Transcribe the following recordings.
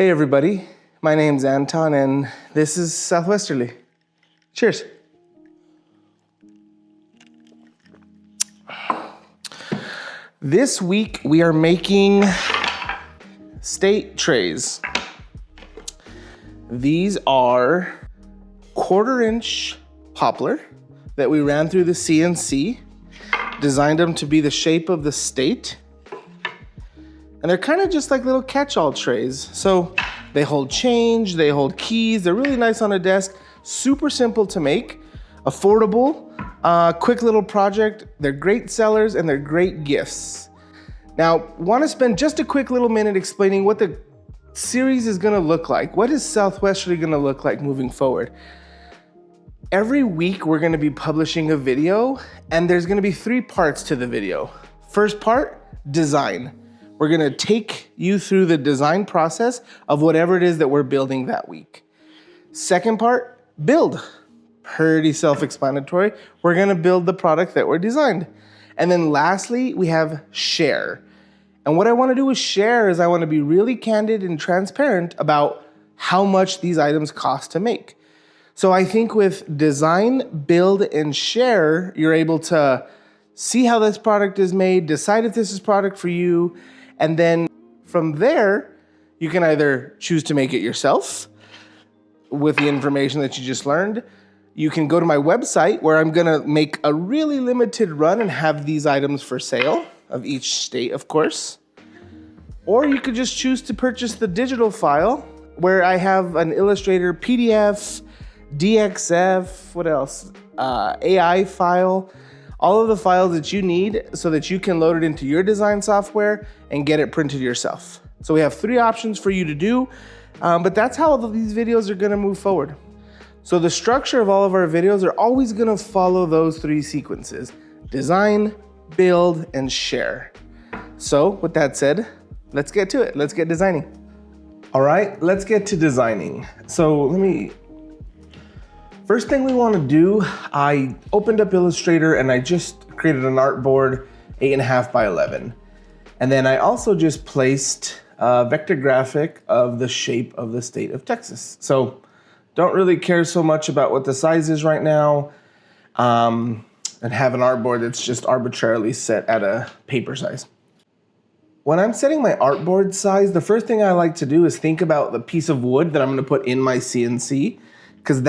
Hey everybody, my name's Anton and this is Southwesterly. Cheers. This week we are making state trays. These are 1/4-inch poplar that we ran through the CNC, designed them to be the shape of the state. And they're kind of just like little catch-all trays. So they hold change, they hold keys, they're really nice on a desk, super simple to make, affordable, quick little project. They're great sellers and they're great gifts. Now, want to spend just a quick little minute explaining what the series is gonna look like. What is Southwesterly gonna look like moving forward? Every week we're gonna be publishing a video and there's gonna be 3 parts to the video. First part, design. We're gonna take you through the design process of whatever it is that we're building that week. Second part, build. Pretty self-explanatory. We're gonna build the product that we're designed. And then lastly, we have share. And what I wanna do with share is I wanna be really candid and transparent about how much these items cost to make. So I think with design, build, and share, you're able to see how this product is made, decide if this is product for you, and then from there, you can either choose to make it yourself with the information that you just learned. You can go to my website where I'm gonna make a really limited run and have these items for sale, of each state, of course. Or you could just choose to purchase the digital file where I have an Illustrator PDF, DXF, what else? AI file. All of the files that you need so that you can load it into your design software and get it printed yourself. So we have 3 options for you to do, but that's how these videos are gonna move forward. So the structure of all of our videos are always gonna follow those 3 sequences: design, build, and share. So with that said, let's get to it. Let's get designing. All right, let's get to designing. So first thing we want to do, I opened up Illustrator and I just created an artboard 8.5 by 11. And then I also just placed a vector graphic of the shape of the state of Texas. So don't really care so much about what the size is right now, and have an artboard that's just arbitrarily set at a paper size. When I'm setting my artboard size, the first thing I like to do is think about the piece of wood that I'm gonna put in my CNC, because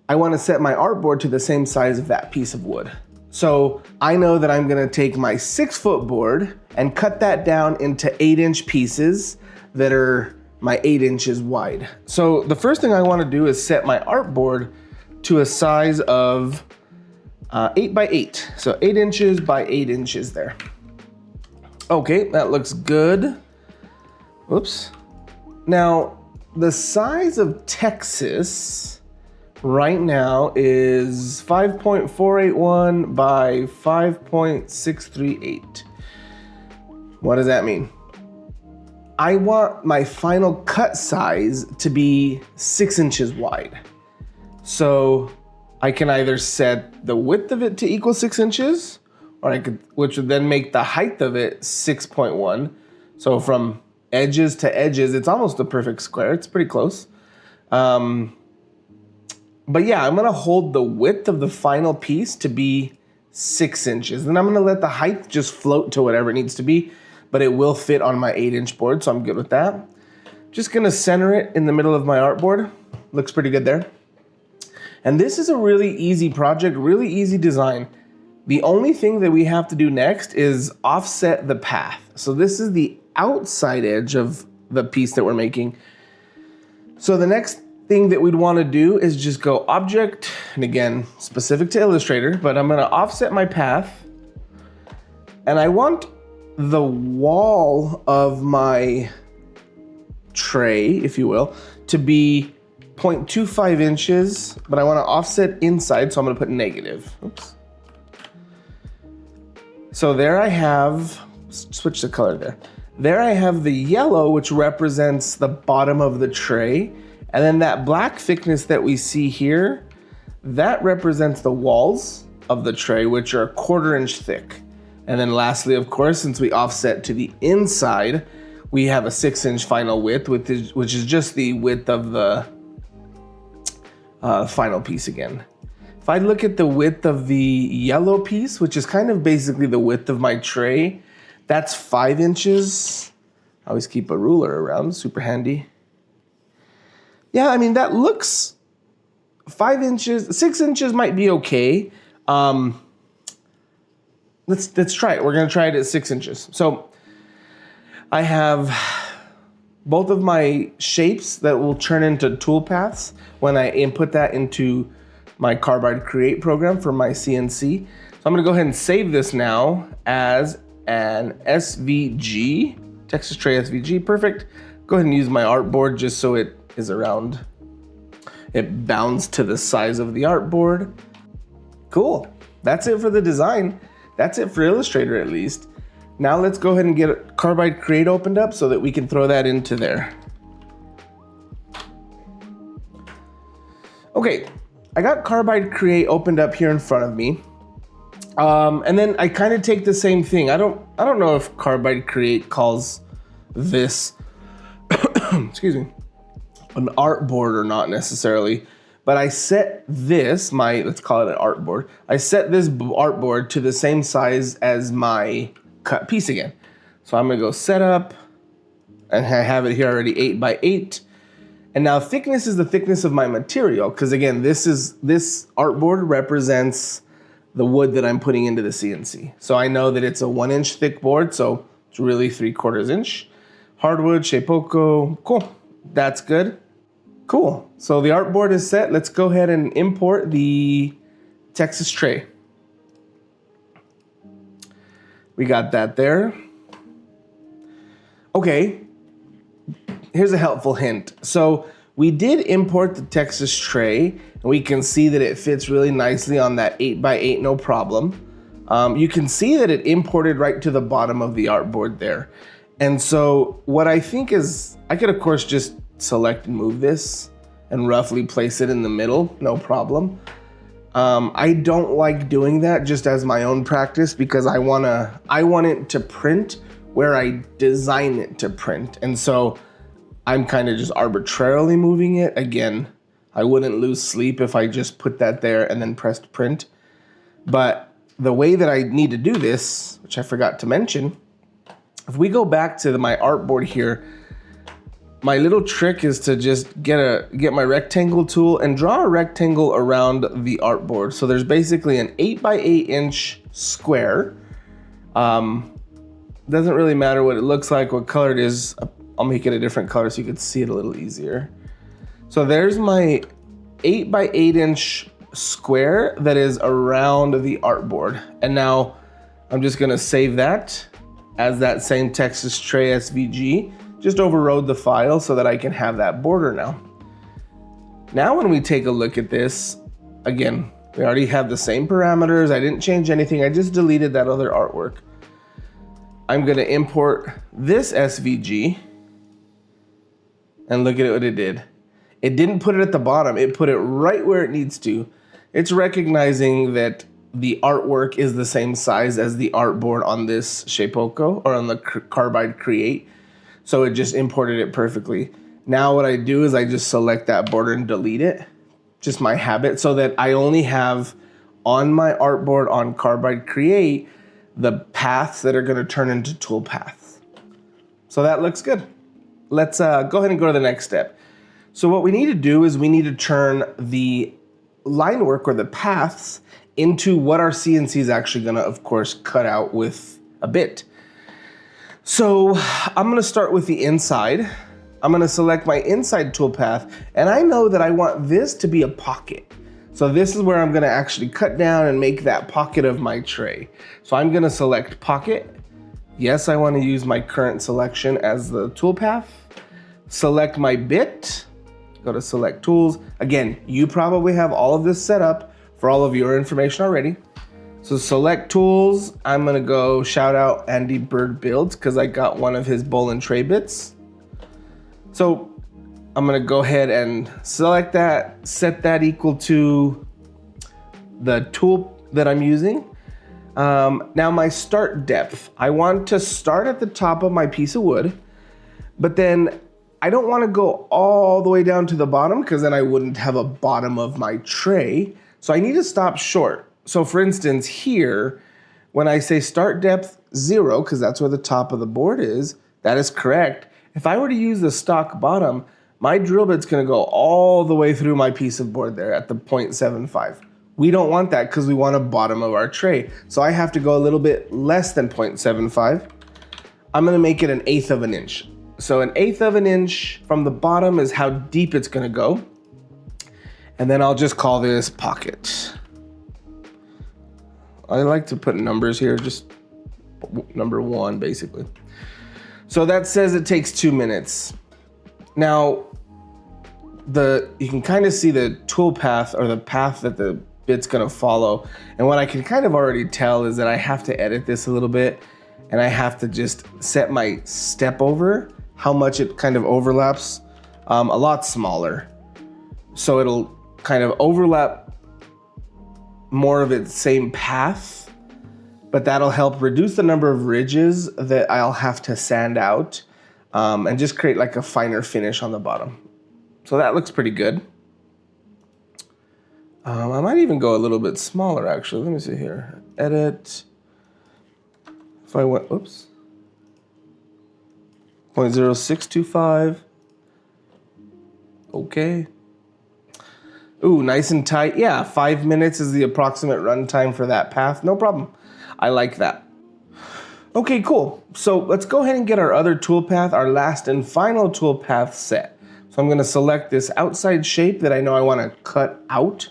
I want to set my artboard to the same size of that piece of wood. So I know that I'm gonna take my 6-foot board and cut that down into 8-inch pieces that are my 8 inches wide. So the first thing I want to do is set my artboard to a size of 8 by 8. So 8 inches by 8 inches there. Okay, that looks good. Oops. Now, the size of Texas right now is 5.481 by 5.638. What does that mean? I want my final cut size to be 6 inches wide. So I can either set the width of it to equal 6 inches, or which would then make the height of it 6.1. So from edges to edges, it's almost a perfect square. It's pretty close. But yeah, I'm gonna hold the width of the final piece to be 6 inches. Then I'm gonna let the height just float to whatever it needs to be, but it will fit on my 8-inch board, so I'm good with that. Just gonna center it in the middle of my artboard. Looks pretty good there. And this is a really easy project, really easy design. The only thing that we have to do next is offset the path. So this is the outside edge of the piece that we're making. So the next thing that we'd want to do is just go object, and again, specific to Illustrator, but I'm going to offset my path, and I want the wall of my tray, if you will, to be 0.25 inches, but I want to offset inside, so I'm going to put negative. Oops. So there I have, switch the color there. There I have the yellow, which represents the bottom of the tray. And then that black thickness that we see here, that represents the walls of the tray, which are 1/4 inch thick. And then lastly, of course, since we offset to the inside, we have a 6-inch final width, which is just the width of the final piece again. If I look at the width of the yellow piece, which is kind of basically the width of my tray, that's 5 inches. I always keep a ruler around, super handy. Yeah, I mean, that looks 5 inches, 6 inches might be okay. Let's try it. We're gonna try it at 6 inches. So I have both of my shapes that will turn into tool paths when I input that into my Carbide Create program for my CNC. So I'm gonna go ahead and save this now as an SVG, Texas Tray SVG, perfect. Go ahead and use my artboard just so it is around, it bounds to the size of the artboard. Cool, that's it for the design. That's it for Illustrator at least. Now let's go ahead and get Carbide Create opened up so that we can throw that into there. Okay, I got Carbide Create opened up here in front of me. And then I kind of take the same thing. I don't know if Carbide Create calls this, excuse me, an artboard or not necessarily, but I set this, let's call it an artboard. I set this artboard to the same size as my cut piece again. So I'm gonna go set up, and I have it here already 8 by 8. And now thickness is the thickness of my material, because again, this artboard represents the wood that I'm putting into the CNC. So I know that it's a 1-inch thick board, so it's really 3/4 inch. Hardwood, Shapeoko, cool, that's good. Cool, so the artboard is set. Let's go ahead and import the Texas tray. We got that there. Okay, here's a helpful hint. So we did import the Texas tray, and we can see that it fits really nicely on that 8 by 8, no problem. You can see that it imported right to the bottom of the artboard there. And so what I think is, I could of course just select and move this and roughly place it in the middle, no problem. I don't like doing that just as my own practice, because I want it to print where I design it to print. And so I'm kind of just arbitrarily moving it. Again, I wouldn't lose sleep if I just put that there and then pressed print. But the way that I need to do this, which I forgot to mention, if we go back to my artboard here, my little trick is to just get my rectangle tool and draw a rectangle around the artboard. So there's basically an 8 by 8 inch square. Doesn't really matter what it looks like, what color it is. I'll make it a different color so you can see it a little easier. So there's my 8 by 8 inch square that is around the artboard. And now I'm just gonna save that as that same Texas Tray SVG. Just overrode the file so that I can have that border now. Now when we take a look at this, again, we already have the same parameters. I didn't change anything. I just deleted that other artwork. I'm gonna import this SVG, and look at what it did. It didn't put it at the bottom. It put it right where it needs to. It's recognizing that the artwork is the same size as the artboard on this Shapeoko or on the Carbide Create. So it just imported it perfectly. Now what I do is I just select that border and delete it. Just my habit, so that I only have on my artboard on Carbide Create the paths that are gonna turn into tool paths. So that looks good. Let's go ahead and go to the next step. So what we need to do is we need to turn the line work or the paths into what our CNC is actually gonna, of course, cut out with a bit. So I'm gonna start with the inside. I'm gonna select my inside toolpath, and I know that I want this to be a pocket. So this is where I'm gonna actually cut down and make that pocket of my tray. So I'm gonna select pocket. Yes, I wanna use my current selection as the toolpath. Select my bit, go to select tools. Again, you probably have all of this set up for all of your information already. So select tools, I'm gonna go shout out Andy Bird Builds because I got one of his bowl and tray bits. So I'm gonna go ahead and select that, set that equal to the tool that I'm using. Now my start depth, I want to start at the top of my piece of wood, But then I don't want to go all the way down to the bottom because then I wouldn't have a bottom of my tray. So I need to stop short. So for instance, here, when I say start depth 0, because that's where the top of the board is, that is correct. If I were to use the stock bottom, my drill bit's going to go all the way through my piece of board there at the 0.75. We don't want that because we want a bottom of our tray. So I have to go a little bit less than 0.75. I'm going to make it 1/8 of an inch. So 1/8 of an inch from the bottom is how deep it's going to go. And then I'll just call this pocket. I like to put numbers here, just number 1 basically. So that says it takes 2 minutes. Now, you can kind of see the tool path or the path that the bit's gonna follow. And what I can kind of already tell is that I have to edit this a little bit and I have to just set my step over, how much it kind of overlaps, a lot smaller. So it'll kind of overlap more of its same path, but that'll help reduce the number of ridges that I'll have to sand out and just create like a finer finish on the bottom. So that looks pretty good. I might even go a little bit smaller actually. Let me see here. Edit. If I went, oops. 0.0625. Okay. Ooh, nice and tight. Yeah, 5 minutes is the approximate run time for that path. No problem. I like that. Okay, cool. So let's go ahead and get our other toolpath, our last and final toolpath set. So I'm gonna select this outside shape that I know I wanna cut out.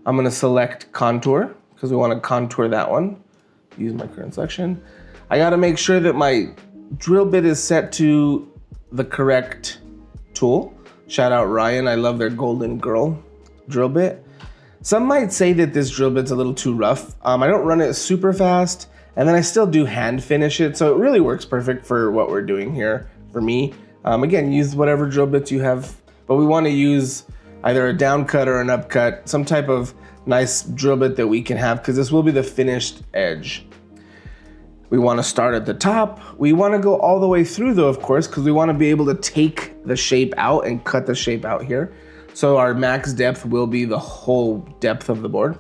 I'm gonna select contour, because we wanna contour that one. Use my current selection. I gotta make sure that my drill bit is set to the correct tool. Shout out Ryan, I love their Golden Girl drill bit. Some might say that this drill bit's a little too rough. I don't run it super fast, and then I still do hand finish it, so it really works perfect for what we're doing here for me. Again, use whatever drill bits you have, but we want to use either a down cut or an upcut, some type of nice drill bit that we can have, because this will be the finished edge. We want to start at the top. We want to go all the way through though, of course, because we want to be able to take the shape out and cut the shape out here. So our max depth will be the whole depth of the board.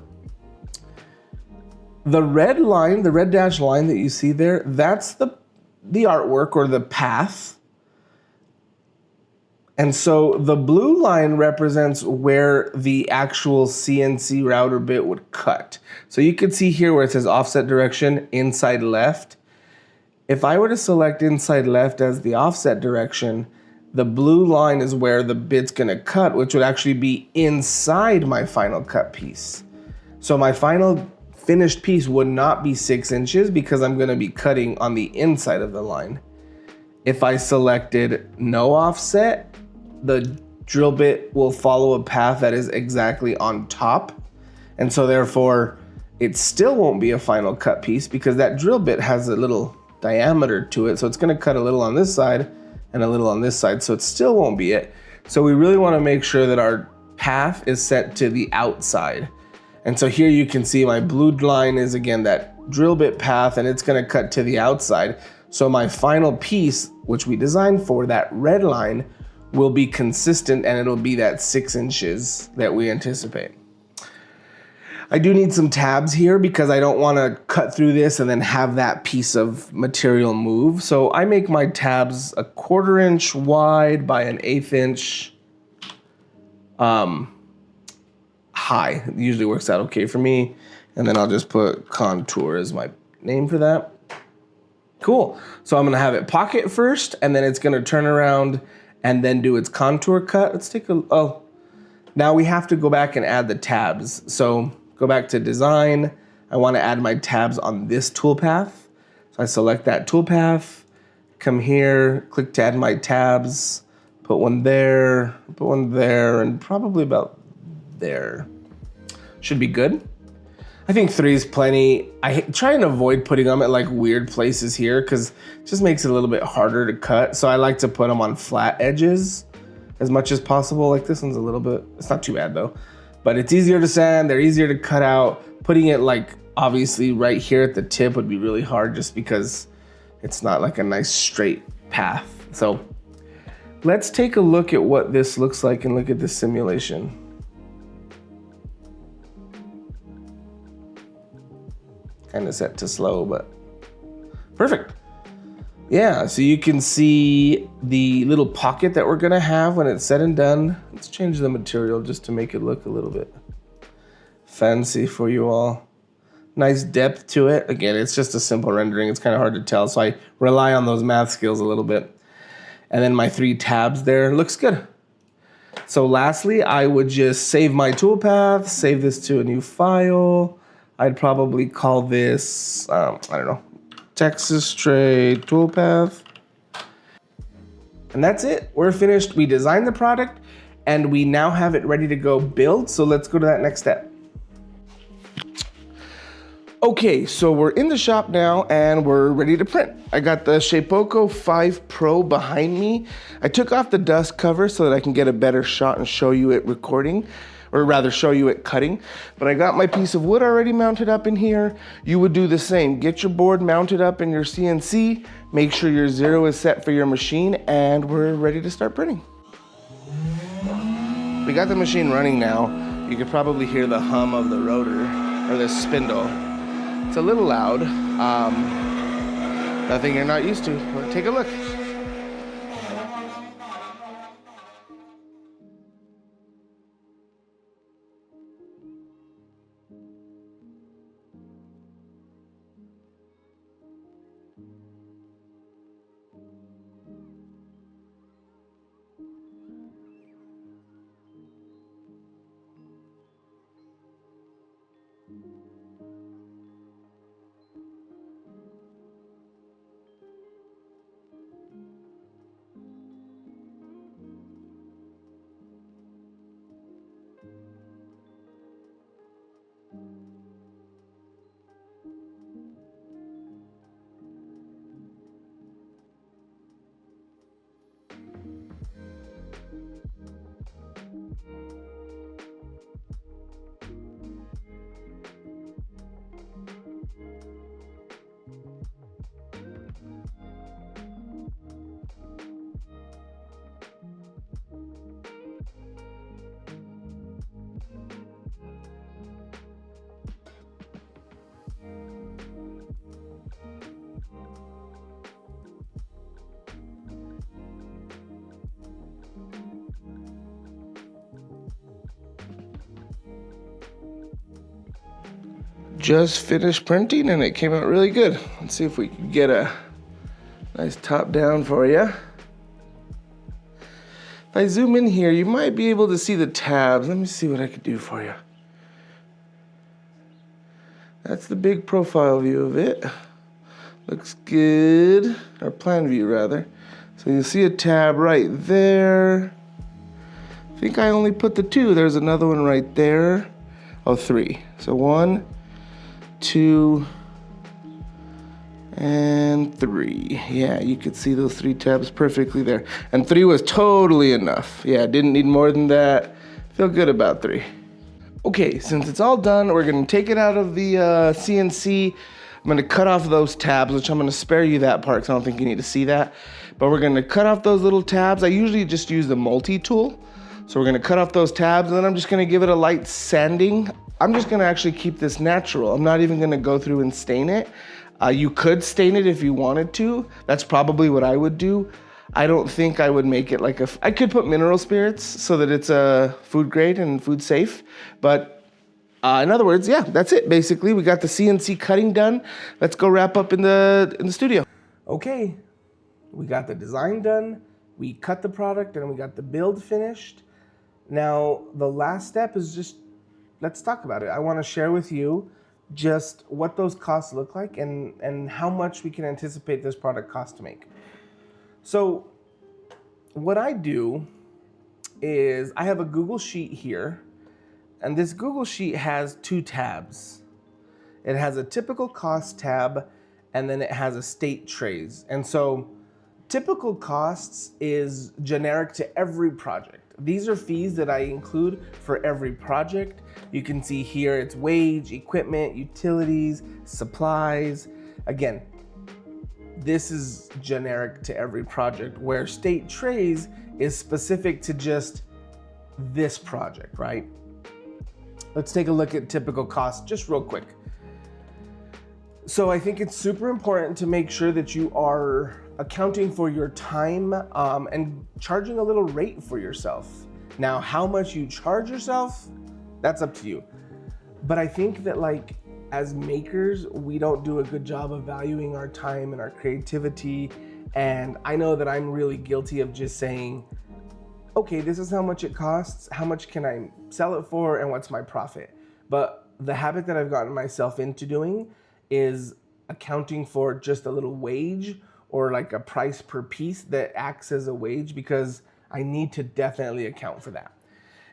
The red line, the red dashed line that you see there, that's the artwork or the path. And so the blue line represents where the actual CNC router bit would cut. So you can see here where it says offset direction, inside left. If I were to select inside left as the offset direction, the blue line is where the bit's gonna cut, which would actually be inside my final cut piece. So my final finished piece would not be 6 inches because I'm gonna be cutting on the inside of the line. If I selected no offset, the drill bit will follow a path that is exactly on top. And so therefore, it still won't be a final cut piece because that drill bit has a little diameter to it. So it's gonna cut a little on this side and a little on this side, so it still won't be it. So we really wanna make sure that our path is set to the outside. And so here you can see my blue line is again that drill bit path and it's gonna cut to the outside. So my final piece, which we designed for, that red line, will be consistent and it'll be that 6 inches that we anticipate. I do need some tabs here because I don't want to cut through this and then have that piece of material move. So I make my tabs 1/4 inch wide by 1/8 inch high. It usually works out okay for me. And then I'll just put contour as my name for that. Cool. So I'm going to have it pocket first and then it's going to turn around and then do its contour cut. Let's take a, oh, now we have to go back and add the tabs. So go back to design. I want to add my tabs on this toolpath. So I select that toolpath, come here, click to add my tabs, put one there, and probably about there. Should be good. I think 3 is plenty. I try and avoid putting them at like weird places here because it just makes it a little bit harder to cut. So I like to put them on flat edges as much as possible. Like this one's a little bit, it's not too bad though. But it's easier to sand, they're easier to cut out. Putting it like obviously right here at the tip would be really hard just because it's not like a nice straight path. So Let's take a look at what this looks like and look at this simulation. Kind of set to slow, but perfect. Yeah, so you can see the little pocket that we're gonna have when it's said and done. Let's change the material just to make it look a little bit fancy for you all. Nice depth to it. Again, it's just a simple rendering. It's kind of hard to tell, so I rely on those math skills a little bit. And then my 3 tabs there, looks good. So lastly, I would just save my toolpath, save this to a new file. I'd probably call this, I don't know, Texas Tray Toolpath. And that's it, we're finished. We designed the product and we now have it ready to go build. So let's go to that next step. Okay, so we're in the shop now and we're ready to print. I got the Shapeoko 5 Pro behind me. I took off the dust cover so that I can get a better shot and show you it recording, or rather show you it cutting. But I got my piece of wood already mounted up in here. You would do the same. Get your board mounted up in your CNC, make sure your 0 is set for your machine, and we're ready to start printing. We got the machine running now. You could probably hear the hum of the rotor, or the spindle. It's a little loud. Nothing you're not used to. Well, take a look. Just finished printing and it came out really good. Let's see if we can get a nice top down for you. If I zoom in here, you might be able to see the tabs. Let me see what I could do for you. That's the big profile view of it. Looks good, or plan view rather. So you'll see a tab right there. I think I only put the 2. There's another one right there. Oh, 3. So 1, 2, and 3. Yeah, you could see those 3 tabs perfectly there. And 3 was totally enough. Yeah, didn't need more than that. Feel good about 3. Okay, since it's all done, we're gonna take it out of the CNC. I'm gonna cut off those tabs, which I'm gonna spare you that part because I don't think you need to see that. But we're gonna cut off those little tabs. I usually just use the multi-tool. So we're gonna cut off those tabs and then I'm just gonna give it a light sanding. I'm just gonna actually keep this natural. I'm not even gonna go through and stain it. You could stain it if you wanted to. That's probably what I would do. I don't think I would make it like I could put mineral spirits so that it's food grade and food safe. But in other words, yeah, that's it. Basically, we got the CNC cutting done. Let's go wrap up in the studio. Okay, we got the design done. We cut the product and we got the build finished. Now, the last step is just, let's talk about it. I want to share with you just what those costs look like and how much we can anticipate this product cost to make. So what I do is I have a Google Sheet here, and this Google Sheet has 2 tabs. It has a typical cost tab, and then it has a state trays. And so typical costs is generic to every project. These are fees that I include for every project. You can see here it's wage, equipment, utilities, supplies. Again, this is generic to every project, where state trays is specific to just this project, right? Let's take a look at typical costs just real quick. So I think it's super important to make sure that you are accounting for your time and charging a little rate for yourself. Now, how much you charge yourself, that's up to you. But I think that like as makers, we don't do a good job of valuing our time and our creativity. And I know that I'm really guilty of just saying, okay, this is how much it costs, how much can I sell it for, and what's my profit? But the habit that I've gotten myself into doing is accounting for just a little wage or like a price per piece that acts as a wage, because I need to definitely account for that.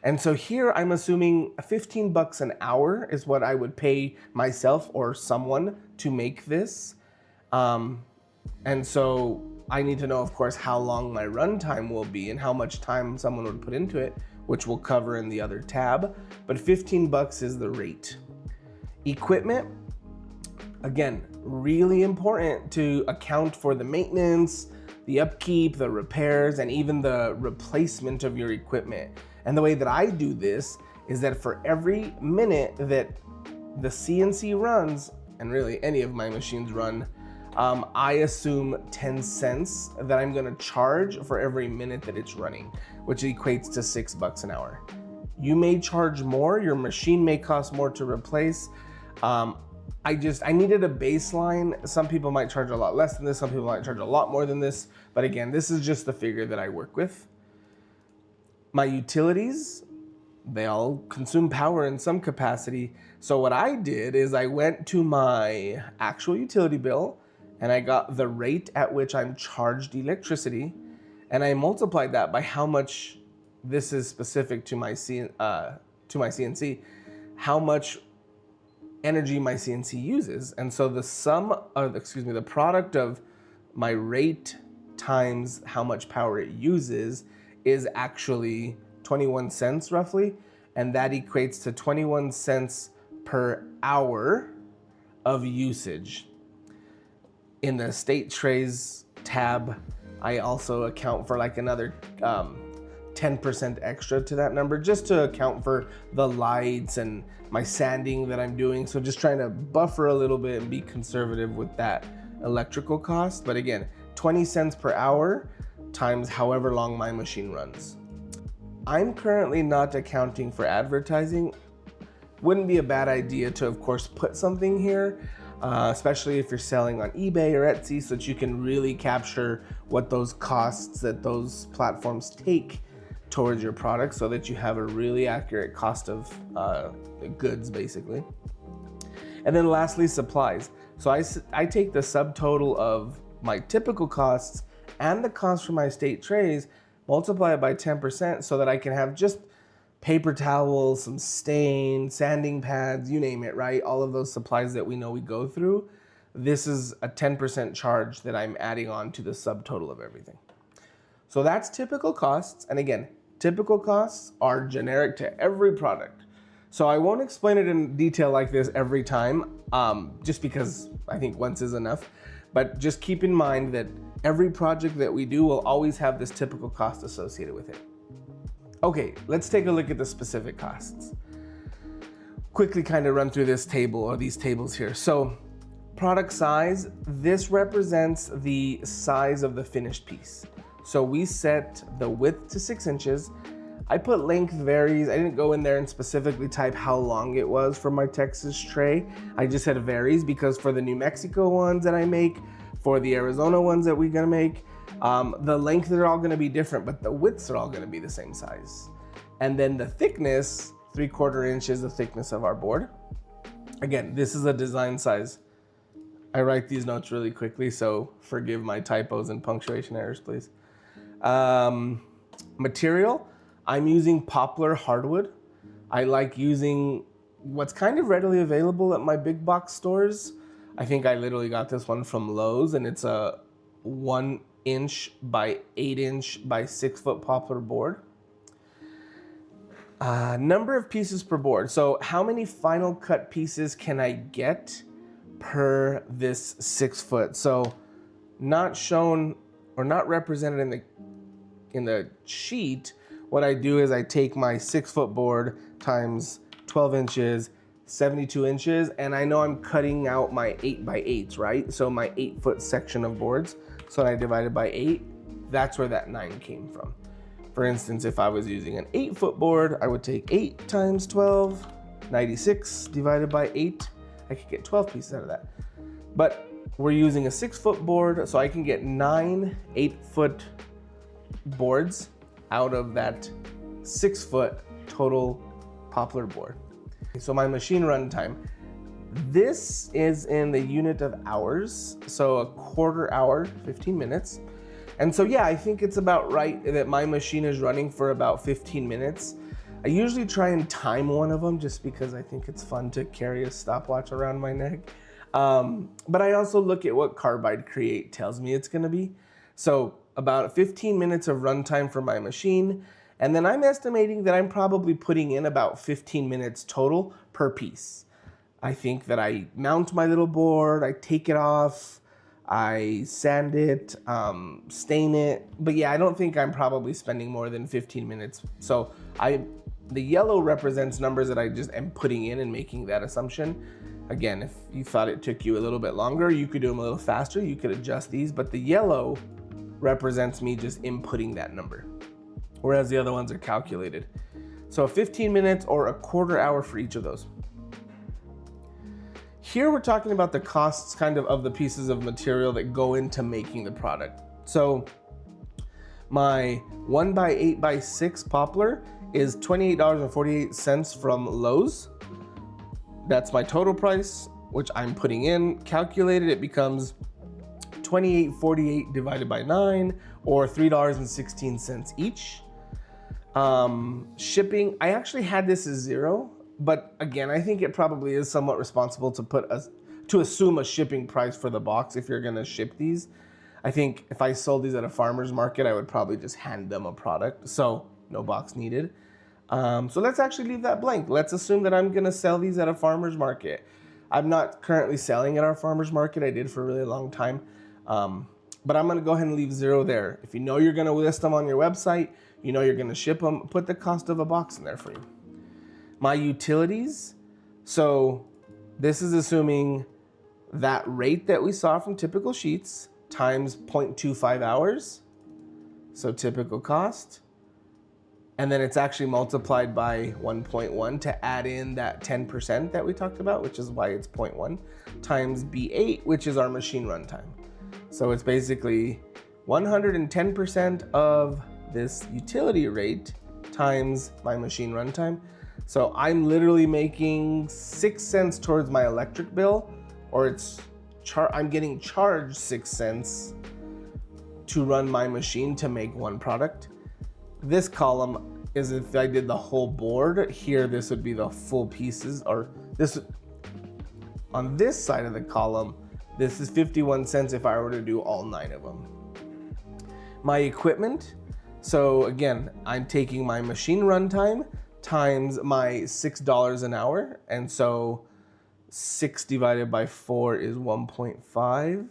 And so here I'm assuming $15 an hour is what I would pay myself or someone to make this. And so I need to know, of course, how long my runtime will be and how much time someone would put into it, which we'll cover in the other tab. But $15 is the rate. Equipment, again, really important to account for the maintenance, the upkeep, the repairs, and even the replacement of your equipment. And the way that I do this is that for every minute that the CNC runs, and really any of my machines run, I assume 10 cents that I'm gonna charge for every minute that it's running, which equates to $6 an hour. You may charge more, your machine may cost more to replace. I needed a baseline. Some people might charge a lot less than this, some people might charge a lot more than this, but again, this is just the figure that I work with. My utilities, they all consume power in some capacity. So what I did is I went to my actual utility bill and I got the rate at which I'm charged electricity, and I multiplied that by how much this is specific to my CNC, how much energy my CNC uses. And so the product of my rate times how much power it uses is actually 21 cents roughly, and that equates to 21 cents per hour of usage. In the state trays tab, I also account for like another 10% extra to that number, just to account for the lights and my sanding that I'm doing. So just trying to buffer a little bit and be conservative with that electrical cost. But again, 20 cents per hour times however long my machine runs. I'm currently not accounting for advertising. Wouldn't be a bad idea to, of course, put something here, especially if you're selling on eBay or Etsy, so that you can really capture what those costs that those platforms take towards your product, so that you have a really accurate cost of goods, basically. And then lastly, supplies. So I take the subtotal of my typical costs and the cost for my state trays, multiply it by 10% so that I can have just paper towels, some stain, sanding pads, you name it, right? All of those supplies that we know we go through. This is a 10% charge that I'm adding on to the subtotal of everything. So that's typical costs. And again, typical costs are generic to every product. So I won't explain it in detail like this every time, just because I think once is enough. But just keep in mind that every project that we do will always have this typical cost associated with it. Okay, let's take a look at the specific costs. Quickly kind of run through this table or these tables here. So product size, this represents the size of the finished piece. So we set the width to 6 inches. I put length varies. I didn't go in there and specifically type how long it was for my Texas tray. I just said varies because for the New Mexico ones that I make, for the Arizona ones that we're gonna make, the length are all gonna be different, but the widths are all gonna be the same size. And then the thickness, 3/4 inch is the thickness of our board. Again, this is a design size. I write these notes really quickly, so forgive my typos and punctuation errors, please. Material, I'm using poplar hardwood. I like using what's kind of readily available at my big box stores. I think I literally got this one from Lowe's, and it's a 1 inch by 8 inch by 6 foot poplar board. Number of pieces per board. So how many final cut pieces can I get per this 6 foot? So not shown or not represented in the sheet, what I do is I take my 6-foot board times 12 inches, 72 inches, and I know I'm cutting out my 8x8s, right? So my 8-foot section of boards. So I divided by 8, that's where that 9 came from. For instance, if I was using an 8-foot board, I would take 8 times 12, 96 divided by 8. I could get 12 pieces out of that. But we're using a 6-foot board, so I can get 9 8-foot boards out of that 6-foot total poplar board. So my machine runtime, this is in the unit of hours, so a quarter hour, 15 minutes. And so yeah, I think it's about right that my machine is running for about 15 minutes. I usually try and time one of them just because I think it's fun to carry a stopwatch around my neck. But I also look at what Carbide Create tells me it's gonna be. So about 15 minutes of runtime for my machine. And then I'm estimating that I'm probably putting in about 15 minutes total per piece. I think that I mount my little board, I take it off, I sand it, stain it. But yeah, I don't think I'm probably spending more than 15 minutes. So the yellow represents numbers that I just am putting in and making that assumption. Again, if you thought it took you a little bit longer, you could do them a little faster, you could adjust these, but the yellow represents me just inputting that number, whereas the other ones are calculated. So 15 minutes or a quarter hour for each of those. Here we're talking about the costs kind of the pieces of material that go into making the product. So my 1x8x6 poplar is $28.48 from Lowe's. That's my total price, which I'm putting in. Calculated, it becomes $28.48 divided by 9, or $3.16 each. Shipping, I actually had this as $0, but again, I think it probably is somewhat responsible to assume a shipping price for the box if you're gonna ship these. I think if I sold these at a farmer's market, I would probably just hand them a product, so no box needed. So let's actually leave that blank. Let's assume that I'm gonna sell these at a farmer's market. I'm not currently selling at our farmer's market. I did for a really long time. But I'm gonna go ahead and leave $0 there. If you know you're gonna list them on your website, you know you're gonna ship them, put the cost of a box in there for you. My utilities, so this is assuming that rate that we saw from typical sheets times 0.25 hours, so typical cost. And then it's actually multiplied by 1.1 to add in that 10% that we talked about, which is why it's 0.1, times B8, which is our machine runtime. So it's basically 110% of this utility rate times my machine runtime. So I'm literally making 6 cents towards my electric bill, or I'm getting charged 6 cents to run my machine to make one product. This column is if I did the whole board. Here, this would be the full pieces, or this on this side of the column, this is 51 cents if I were to do all 9 of them. My equipment, so again, I'm taking my machine runtime times my $6 an hour, and so 6 divided by 4 is 1.5.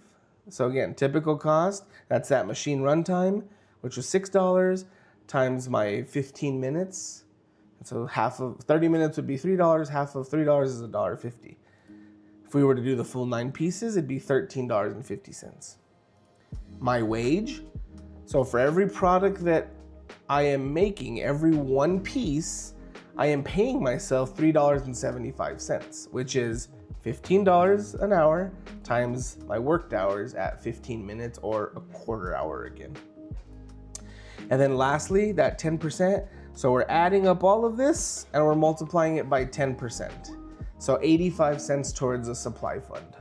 So again, typical cost, that's that machine runtime, which was $6, times my 15 minutes. And so half of 30 minutes would be $3, half of $3 is $1.50. If we were to do the full 9 pieces, it'd be $13.50. My wage, so for every product that I am making, every one piece, I am paying myself $3.75, which is $15 an hour times my worked hours at 15 minutes or a quarter hour again. And then lastly, that 10%. So we're adding up all of this and we're multiplying it by 10%. So 85 cents towards a supply fund.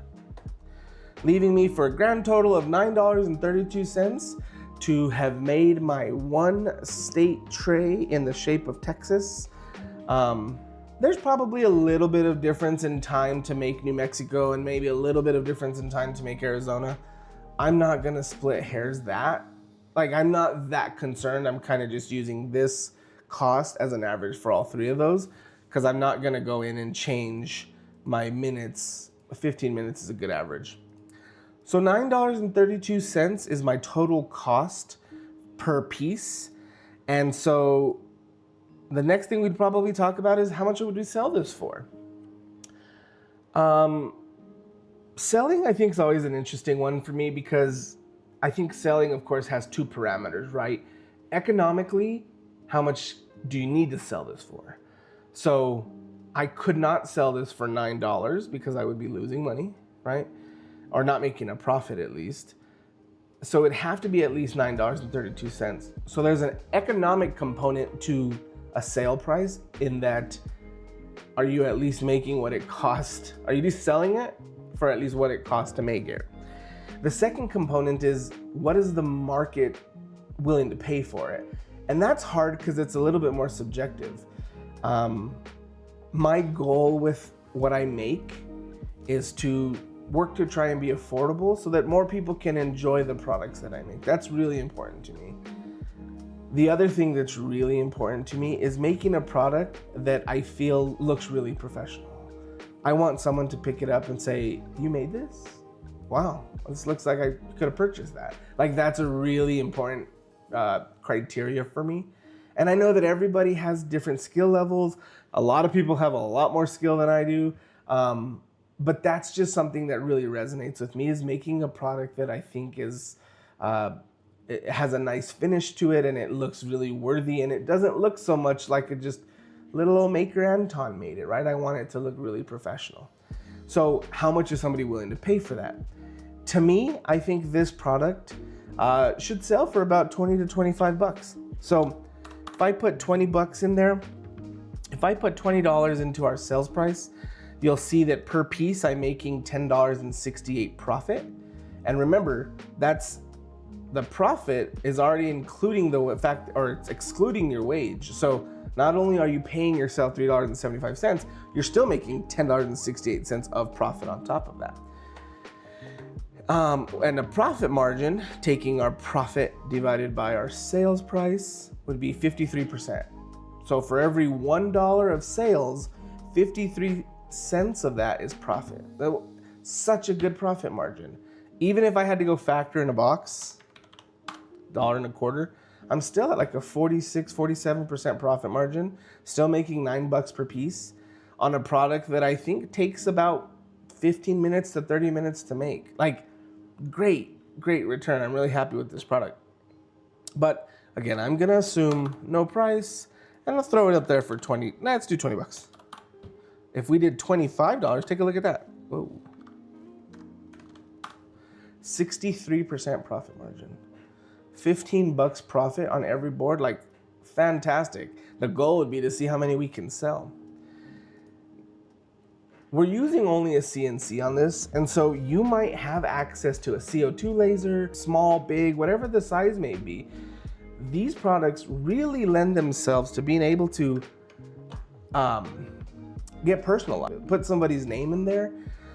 Leaving me for a grand total of $9.32 to have made my one state tray in the shape of Texas. There's probably a little bit of difference in time to make New Mexico and maybe a little bit of difference in time to make Arizona. I'm not gonna split hairs I'm not that concerned. I'm kind of just using this cost as an average for all 3 of those because I'm not gonna go in and change my minutes. 15 minutes is a good average. So $9.32 is my total cost per piece. And so the next thing we'd probably talk about is how much would we sell this for? Selling, I think, is always an interesting one for me because I think selling, of course, has two parameters, right? Economically, how much do you need to sell this for? So I could not sell this for $9 because I would be losing money, right? Or not making a profit at least. So it'd have to be at least $9.32. So there's an economic component to a sale price in that, are you at least making what it cost? Are you just selling it for at least what it costs to make it? The second component is, what is the market willing to pay for it? And that's hard because it's a little bit more subjective. My goal with what I make is to work to try and be affordable so that more people can enjoy the products that I make. That's really important to me. The other thing that's really important to me is making a product that I feel looks really professional. I want someone to pick it up and say, "You made this? Wow, this looks like I could have purchased that." Like, that's a really important criteria for me. And I know that everybody has different skill levels. A lot of people have a lot more skill than I do. But that's just something that really resonates with me, is making a product that I think is, it has a nice finish to it and it looks really worthy, and it doesn't look so much like it just little old Maker Anton made it, right? I want it to look really professional. So how much is somebody willing to pay for that? To me, I think this product should sell for about 20 to 25 bucks. So if I put 20 bucks in there, if I put $20 into our sales price, you'll see that per piece I'm making $10.68 profit. And remember, that's the profit is already including the fact, or it's excluding your wage. So not only are you paying yourself $3.75, you're still making $10.68 of profit on top of that. And a profit margin, taking our profit divided by our sales price, would be 53%. So for every $1 of sales, 53 cents of that is profit. Such a good profit margin. Even if I had to go factor in a box, $1.25, I'm still at like a 46-47% profit margin, still making $9 per piece on a product that I think takes about 15 minutes to 30 minutes to make. Like, great return. I'm really happy with this product. But again, I'm gonna assume no price, and I'll throw it up there for 20. Let's do 20 bucks. If we did $25, take a look at that. Whoa. 63% profit margin. 15 bucks profit on every board, like, fantastic. The goal would be to see how many we can sell. We're using only a CNC on this, and so you might have access to a CO2 laser, small, big, whatever the size may be. These products really lend themselves to being able to get personalized, put somebody's name in there.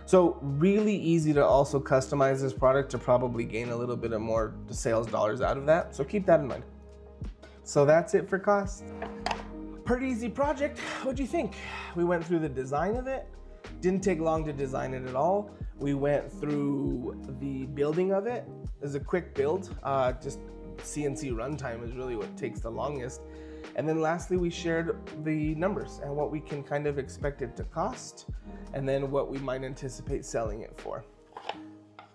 So really easy to also customize this product to probably gain a little bit of more sales dollars out of that. So keep that in mind. So that's it for cost. Pretty easy project. What'd you think? We went through the design of it. Didn't take long to design it at all. We went through the building of it. It was a quick build. Just CNC runtime is really what takes the longest. And then lastly, we shared the numbers and what we can kind of expect it to cost, and then what we might anticipate selling it for.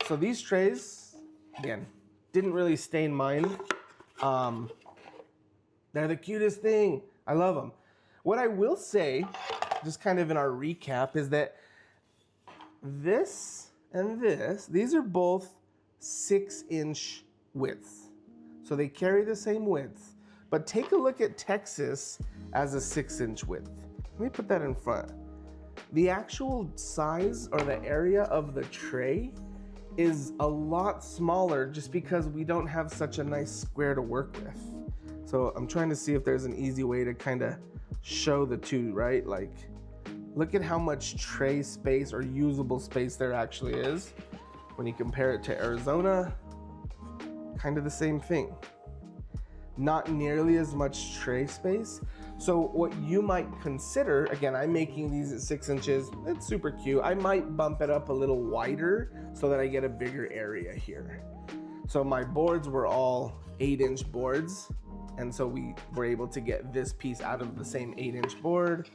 So these trays, again, didn't really stain mine. They're the cutest thing. I love them. What I will say, just kind of in our recap, is that this and this, these are both 6-inch widths. So they carry the same width. But take a look at Texas as a 6-inch width. Let me put that in front. The actual size or the area of the tray is a lot smaller just because we don't have such a nice square to work with. So I'm trying to see if there's an easy way to kind of show the two, right? Like, look at how much tray space or usable space there actually is. When you compare it to Arizona, kind of the same thing. Not nearly as much tray space. So what you might consider, again, I'm making these at 6 inches. It's super cute. I might bump it up a little wider so that I get a bigger area here. So my boards were all 8-inch boards. And so we were able to get this piece out of the same 8-inch board,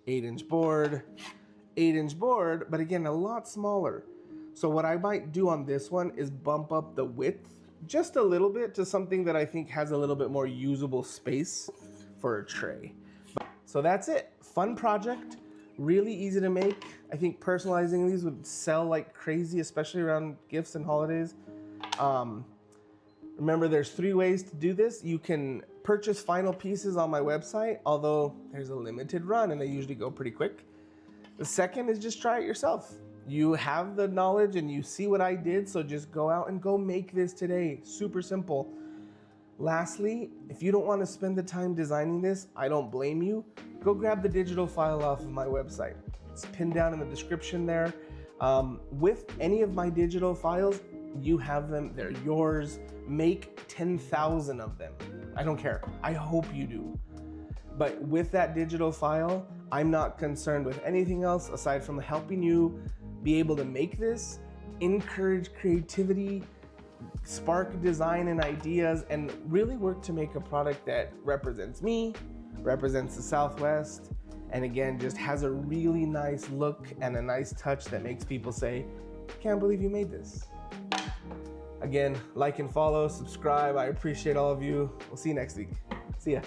8-inch board, 8-inch board, but again, a lot smaller. So what I might do on this one is bump up the width just a little bit to something that I think has a little bit more usable space for a tray. So that's it. Fun project, really easy to make. I think personalizing these would sell like crazy, especially around gifts and holidays. Remember, there's 3 ways to do this. You can purchase final pieces on my website, although there's a limited run and they usually go pretty quick. The second is just try it yourself. You have the knowledge and you see what I did, so just go out and go make this today. Super simple. Lastly, if you don't want to spend the time designing this, I don't blame you. Go grab the digital file off of my website. It's pinned down in the description there. With any of my digital files, you have them, they're yours. Make 10,000 of them. I don't care. I hope you do. But with that digital file, I'm not concerned with anything else aside from helping you be able to make this, encourage creativity, spark design and ideas, and really work to make a product that represents me, represents the Southwest, and again, just has a really nice look and a nice touch that makes people say, can't believe you made this. Again, like and follow, subscribe. I appreciate all of you. We'll see you next week. See ya.